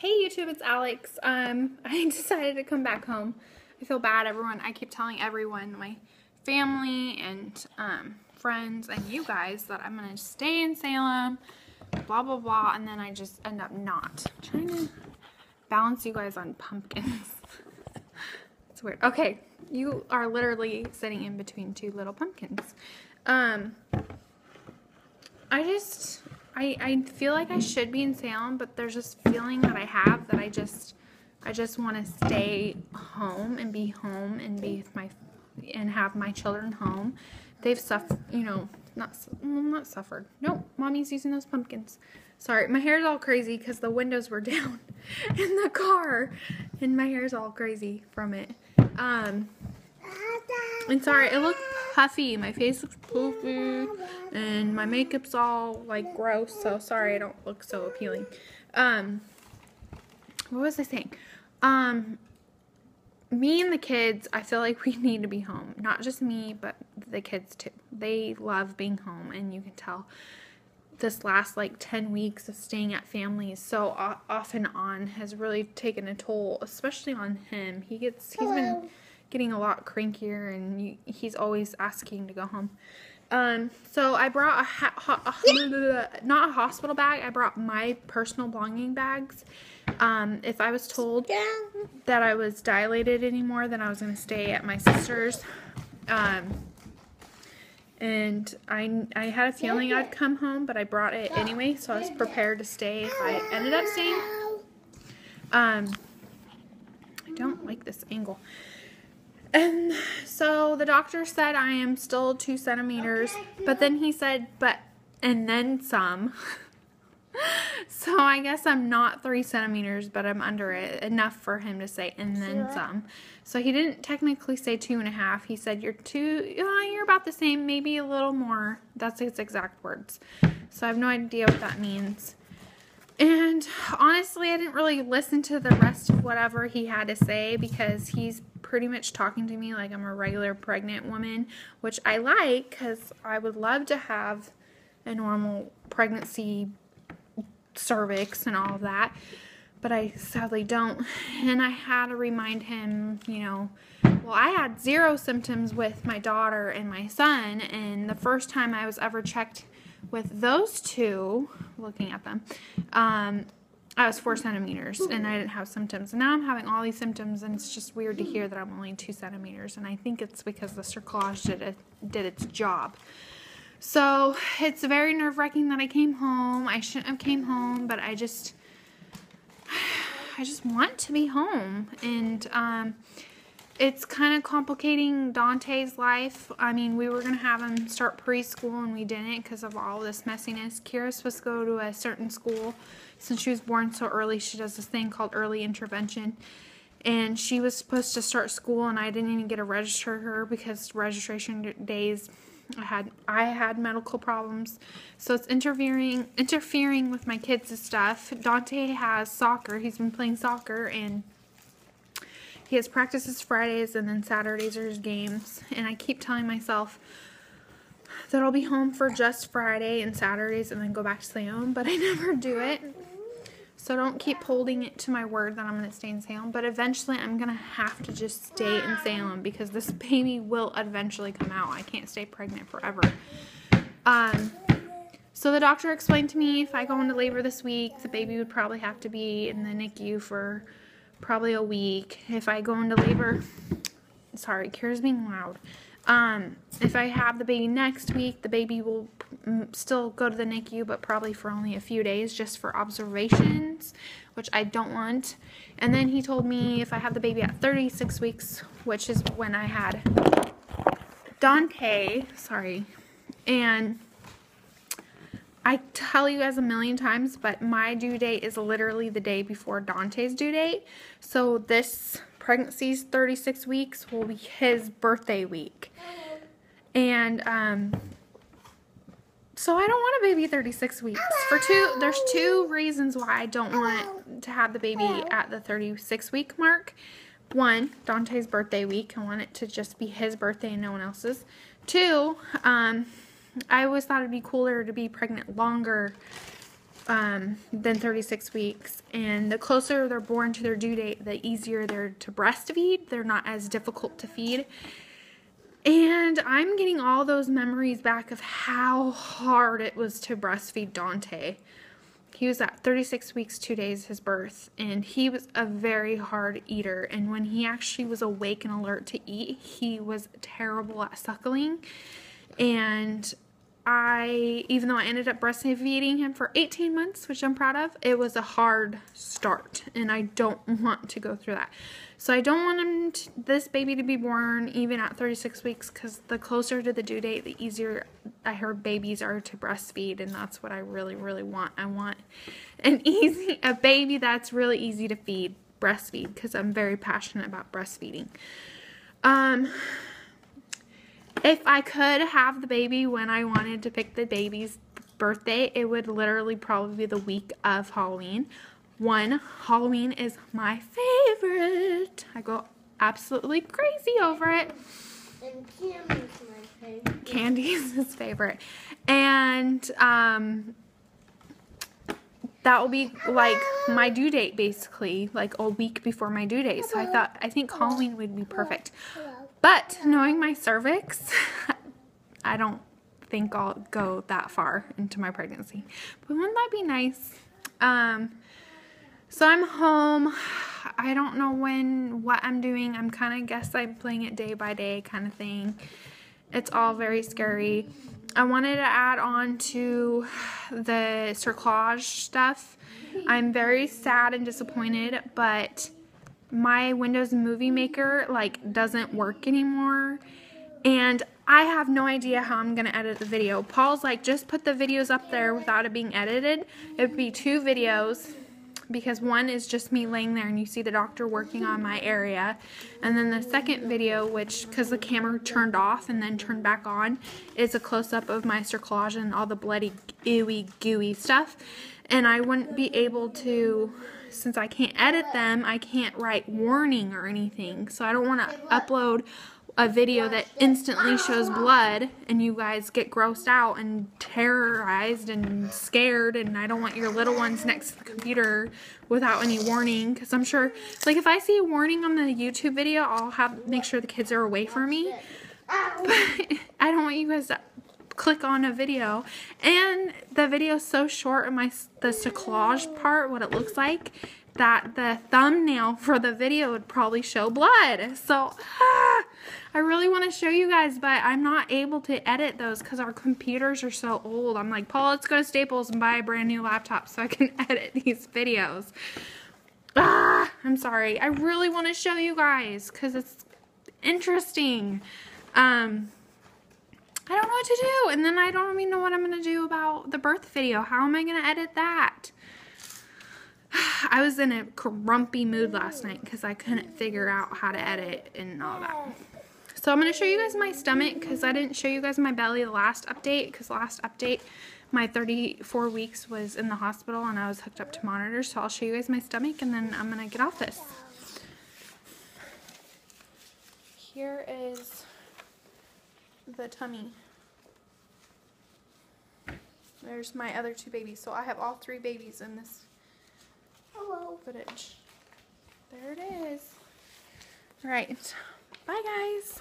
Hey YouTube, it's Alex. I decided to come back home. I feel bad, everyone. I keep telling everyone, my family and friends and you guys, that I'm going to stay in Salem, blah, blah, blah, and then I just end up not. I'm trying to balance you guys on pumpkins. It's weird. Okay, you are literally sitting in between two little pumpkins. I feel like I should be in Salem, but there's this feeling that I have that I just want to stay home and be home and be with and have my children home. They've suffered, you know, not suffered. No, mommy's using those pumpkins. Sorry, my hair's all crazy because the windows were down in the car, and my hair's all crazy from it. And sorry, it looked puffy. My face looks poofy, and my makeup's all like gross. So sorry, I don't look so appealing. What was I saying? Me and the kids, I feel like we need to be home. Not just me, but the kids too. They love being home, and you can tell this last like 10 weeks of staying at families so off and on has really taken a toll, especially on him. He's been getting a lot crankier, and he's always asking to go home. So I brought not a hospital bag. I brought my personal belonging bags. If I was told that I was dilated anymore, then I was going to stay at my sister's. And I had a feeling I'd come home, but I brought it anyway, so I was prepared to stay if I ended up staying. I don't like this angle. And so the doctor said I am still 2 centimeters, but then he said, and then some. So I guess I'm not 3 centimeters, but I'm under it enough for him to say, and then some. So he didn't technically say 2.5. He said, you're about the same, maybe a little more. That's his exact words. So I have no idea what that means. And honestly, I didn't really listen to the rest of whatever he had to say, because he's pretty much talking to me like I'm a regular pregnant woman, which I like, because I would love to have a normal pregnancy cervix and all of that, but I sadly don't. And I had to remind him, you know, well, I had 0 symptoms with my daughter and my son, and the first time I was ever checked with those two, looking at them, I was 4 centimeters and I didn't have symptoms, and now I'm having all these symptoms, and it's just weird to hear that I'm only 2 centimeters, and I think it's because the cerclage did its job. So it's very nerve-wracking that I came home. I shouldn't have came home, but I just want to be home. And it's kind of complicating Dante's life. I mean, we were going to have him start preschool, and we didn't because of all this messiness. Kira's supposed to go to a certain school. Since she was born so early, she does this thing called early intervention. And she was supposed to start school, and I didn't even get to register her because registration days, I had medical problems, so it's interfering with my kids' stuff. Dante has soccer. He's been playing soccer, and he has practices Fridays, and then Saturdays are his games. And I keep telling myself that I'll be home for just Friday and Saturdays and then go back to Salem, but I never do it. So don't keep holding it to my word that I'm going to stay in Salem. But eventually I'm going to have to just stay in Salem, because this baby will eventually come out. I can't stay pregnant forever. So the doctor explained to me if I go into labor this week, the baby would probably have to be in the NICU for probably a week. If I go into labor, sorry, Kira's being loud. If I have the baby next week, the baby will still go to the NICU, but probably for only a few days, just for observations, which I don't want. And then he told me if I have the baby at 36 weeks, which is when I had Dante, sorry, and I tell you guys a million times, but my due date is literally the day before Dante's due date. So this pregnancy's 36 weeks will be his birthday week. And so I don't want a baby 36 weeks. There's 2 reasons why I don't want to have the baby at the 36-week mark. 1, Dante's birthday week. I want it to just be his birthday and no one else's. 2, I always thought it'd be cooler to be pregnant longer than 36 weeks. And the closer they're born to their due date, the easier they're to breastfeed. They're not as difficult to feed. And I'm getting all those memories back of how hard it was to breastfeed Dante. He was at 36 weeks, 2 days his birth, and he was a very hard eater. And when he actually was awake and alert to eat, he was terrible at suckling. And even though I ended up breastfeeding him for 18 months, which I'm proud of, it was a hard start, and I don't want to go through that. So I don't want this baby to be born even at 36 weeks, because the closer to the due date, the easier I heard babies are to breastfeed, and that's what I really, really want. I want a baby that's really easy to breastfeed, because I'm very passionate about breastfeeding. If I could have the baby when I wanted to pick the baby's birthday, it would literally probably be the week of Halloween. Halloween is my favorite. I go absolutely crazy over it. And Candy's my favorite. Candy's his favorite. And that will be like my due date, basically, like a week before my due date. So I think Halloween would be perfect. But knowing my cervix, I don't think I'll go that far into my pregnancy. But wouldn't that be nice? So I'm home. I don't know what I'm doing. I'm I'm playing it day by day kind of thing. It's all very scary. I wanted to add on to the cerclage stuff. I'm very sad and disappointed, but my Windows Movie Maker doesn't work anymore, and I have no idea how I'm gonna edit the video. Paul's like, just put the videos up there without it being edited. It would be 2 videos, because one is just me laying there and you see the doctor working on my area, and then the second video, which because the camera turned off and then turned back on, is a close-up of my cerclage and all the bloody gooey stuff. And I wouldn't be able to, since I can't edit them, I can't write warning or anything. So I don't want to upload a video that instantly shows blood and you guys get grossed out and terrorized and scared, and I don't want your little ones next to the computer without any warning, because I'm sure, if I see a warning on the YouTube video, I'll make sure the kids are away from me. But I don't want you guys to click on a video, and the video is so short in the cerclage part, what it looks like, that the thumbnail for the video would probably show blood. So I really want to show you guys, but I'm not able to edit those because our computers are so old. I'm like, Paul, let's go to Staples and buy a brand new laptop so I can edit these videos. I'm sorry. I really want to show you guys because it's interesting. I don't know what to do, and then I don't even know what I'm going to do about the birth video. How am I going to edit that? I was in a grumpy mood last night because I couldn't figure out how to edit and all that. So I'm going to show you guys my stomach because I didn't show you guys my belly the last update, because last update my 34 weeks was in the hospital and I was hooked up to monitors. So I'll show you guys my stomach and then I'm going to get off this. Here is the tummy. There's my other 2 babies. So I have all 3 babies in this footage. There it is. All right. Bye, guys.